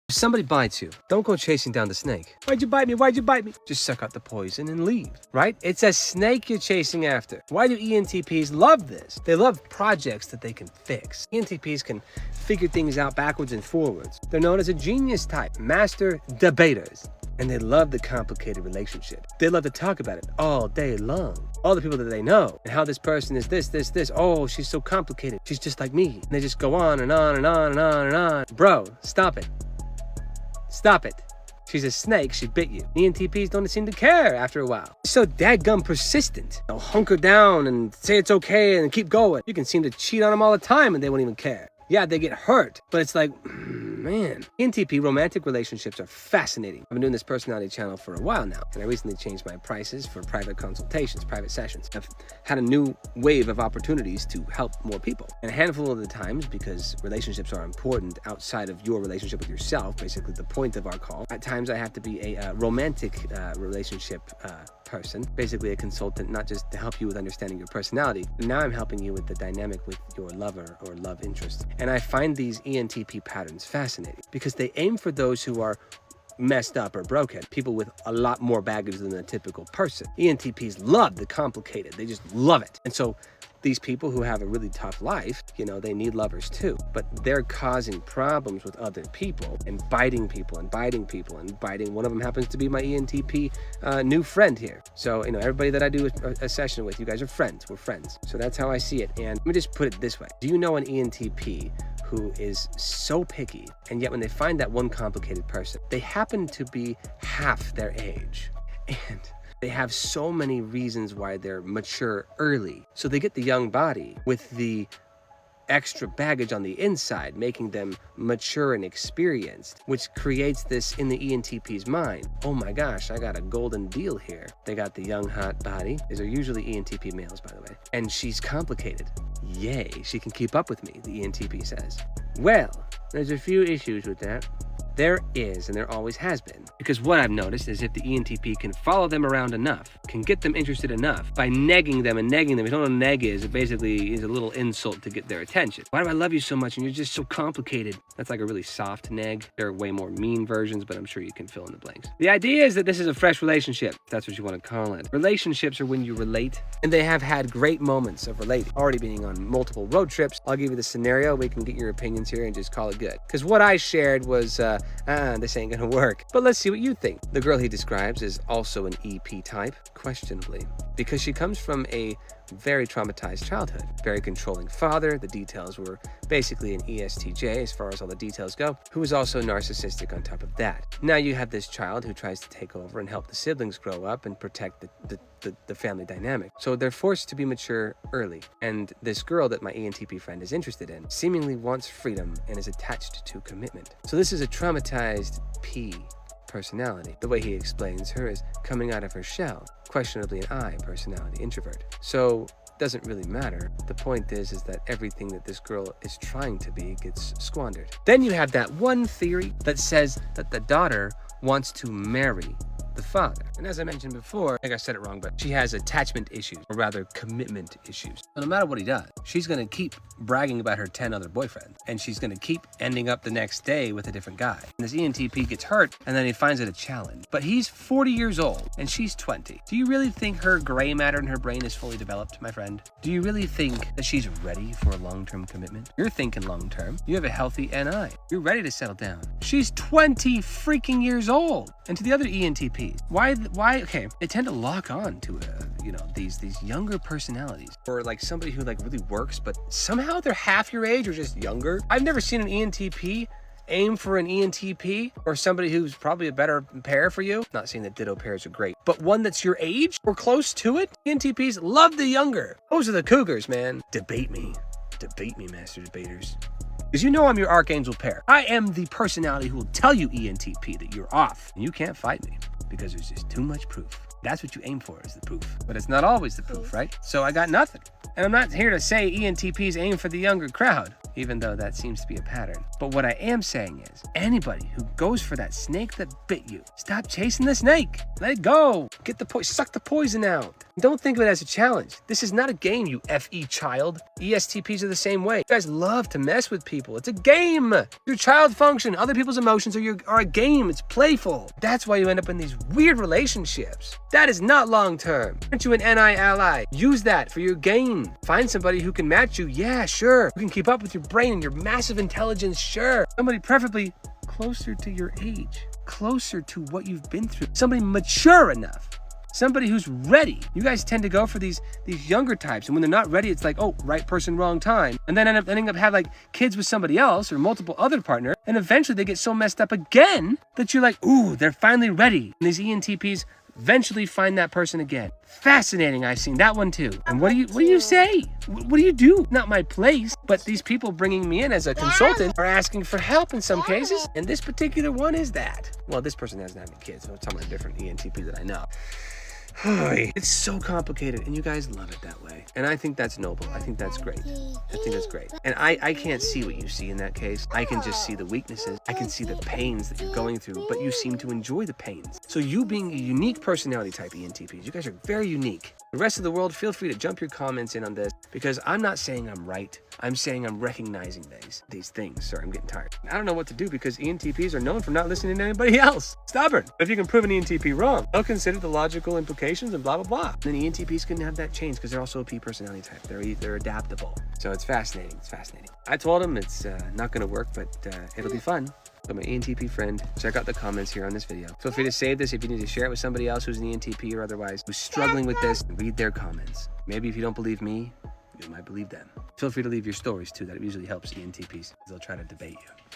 If somebody bites you, don't go chasing down the snake. Why'd you bite me? Why'd you bite me? Just suck out the poison and leave, right? It's a snake you're chasing after. Why do ENTPs love this? They love projects that they can fix. ENTPs can figure things out backwards and forwards. They're known as a genius type, master debaters. And they love the complicated relationship. They love to talk about it all day long. All the people that they know and how this person is this. Oh, she's so complicated. She's just like me. And they just go on and on and on and on and on. Bro, stop it. Stop it. She's a snake, she bit you. ENTPs don't seem to care after a while. They're so dadgum persistent. They'll hunker down and say it's okay and keep going. You can seem to cheat on them all the time and they won't even care. Yeah, they get hurt, but it's like, man. ENTP romantic relationships are fascinating. I've been doing this personality channel for a while now, and I recently changed my prices for private consultations, private sessions. I've had a new wave of opportunities to help more people. And a handful of the times, because relationships are important outside of your relationship with yourself, basically the point of our call, at times I have to be a romantic relationship person, basically a consultant, not just to help you with understanding your personality. Now I'm helping you with the dynamic with your lover or love interest. And I find these ENTP patterns fascinating because they aim for those who are messed up or broken, people with a lot more baggage than a typical person. ENTPs love the complicated. They just love it. And so these people who have a really tough life, you know, they need lovers too, but they're causing problems with other people and biting people and biting people and biting. One of them happens to be my ENTP new friend here. So, you know, everybody that I do a session with, you guys are friends. We're friends. So that's how I see it. And let me just put it this way. Do you know an ENTP who is so picky, and yet when they find that one complicated person, they happen to be half their age? And they have so many reasons why they're mature early. So they get the young body with the extra baggage on the inside, making them mature and experienced, which creates this in the ENTP's mind. Oh my gosh, I got a golden deal here. They got the young, hot body. These are usually ENTP males, by the way. And she's complicated. Yay, she can keep up with me, the ENTP says. Well, there's a few issues with that. There is, and there always has been. Because what I've noticed is if the ENTP can follow them around enough, can get them interested enough by negging them and negging them. If you don't know what neg is, it basically is a little insult to get their attention. Why do I love you so much and you're just so complicated? That's like a really soft neg. There are way more mean versions, but I'm sure you can fill in the blanks. The idea is that this is a fresh relationship. That's what you want to call it. Relationships are when you relate, and they have had great moments of relating. Already being on multiple road trips. I'll give you the scenario. We can get your opinions here and just call it good. Because what I shared was, this ain't gonna work. But let's see what you think. The girl he describes is also an EP type, questionably, because she comes from a very traumatized childhood. Very controlling father. The details were basically an ESTJ as far as all the details go, who was also narcissistic on top of that. Now you have this child who tries to take over and help the siblings grow up and protect the family dynamic. So they're forced to be mature early. And this girl that my ENTP friend is interested in seemingly wants freedom and is attached to commitment. So this is a traumatized P personality. The way he explains her is coming out of her shell, questionably an I personality, introvert. So doesn't really matter. The point is that everything that this girl is trying to be gets squandered. Then you have that one theory that says that the daughter wants to marry the father. And as I mentioned before, I think I said it wrong, but she has attachment issues, or rather commitment issues. So no matter what he does, she's gonna keep bragging about her 10 other boyfriends, and she's gonna keep ending up the next day with a different guy. And this ENTP gets hurt, and then he finds it a challenge. But he's 40 years old, and she's 20. Do you really think her gray matter in her brain is fully developed, my friend? Do you really think that she's ready for a long-term commitment? You're thinking long-term. You have a healthy NI. You're ready to settle down. She's 20 freaking years old. And to the other ENTPs, why, okay, they tend to lock on to, these younger personalities, or like somebody who like really works, but somehow they're half your age or just younger. I've never seen an ENTP aim for an ENTP or somebody who's probably a better pair for you. Not saying that ditto pairs are great, but one that's your age or close to it. ENTPs love the younger. Those are the cougars, man. Debate me, master debaters. Because you know I'm your archangel pair. I am the personality who will tell you, ENTP, that you're off. And you can't fight me because there's just too much proof. That's what you aim for, is the proof. But it's not always the proof, right? So I got nothing. And I'm not here to say ENTPs aim for the younger crowd, even though that seems to be a pattern. But what I am saying is, anybody who goes for that snake that bit you, stop chasing the snake. Let it go. Get the suck the poison out. Don't think of it as a challenge. This is not a game, you FE child. ESTPs are the same way. You guys love to mess with people. It's a game. Your child function, other people's emotions are a game. It's playful. That's why you end up in these weird relationships. That is not long term. Aren't you an NI ally? Use that for your gain. Find somebody who can match you. Yeah, sure. Who can keep up with your brain and your massive intelligence. Sure. Somebody preferably closer to your age, closer to what you've been through. Somebody mature enough. Somebody who's ready. You guys tend to go for these younger types, and when they're not ready, it's like, oh, right person, wrong time, and then ending up have like kids with somebody else or multiple other partner, and eventually they get so messed up again that you're like, ooh, they're finally ready. And these ENTPs eventually find that person again. Fascinating. I've seen that one too. And what do you say? What do you do? Not my place, but these people bringing me in as a consultant are asking for help in some cases, and this particular one is that. Well, this person hasn't had any kids, so it's some of the different ENTP that I know. It's so complicated, and you guys love it that way. And I think that's noble. I think that's great. I think that's great. And I can't see what you see in that case. I can just see the weaknesses. I can see the pains that you're going through, but you seem to enjoy the pains. So you being a unique personality type ENTPs, you guys are very unique. The rest of the world, feel free to jump your comments in on this, because I'm not saying I'm right. I'm saying I'm recognizing these things. Sorry, I'm getting tired. I don't know what to do, because ENTPs are known for not listening to anybody else. Stubborn. But if you can prove an ENTP wrong, they'll consider the logical implications and blah, blah, blah. And then ENTPs can have that change because they're also a P personality type. They're adaptable. So it's fascinating. It's fascinating. I told him it's not going to work, but it'll be fun. So my ENTP friend, check out the comments here on this video. Feel free to save this if you need to share it with somebody else who's an ENTP or otherwise who's struggling with this. Read their comments. Maybe if you don't believe me, you might believe them. Feel free to leave your stories too. That usually helps ENTPs. They'll try to debate you.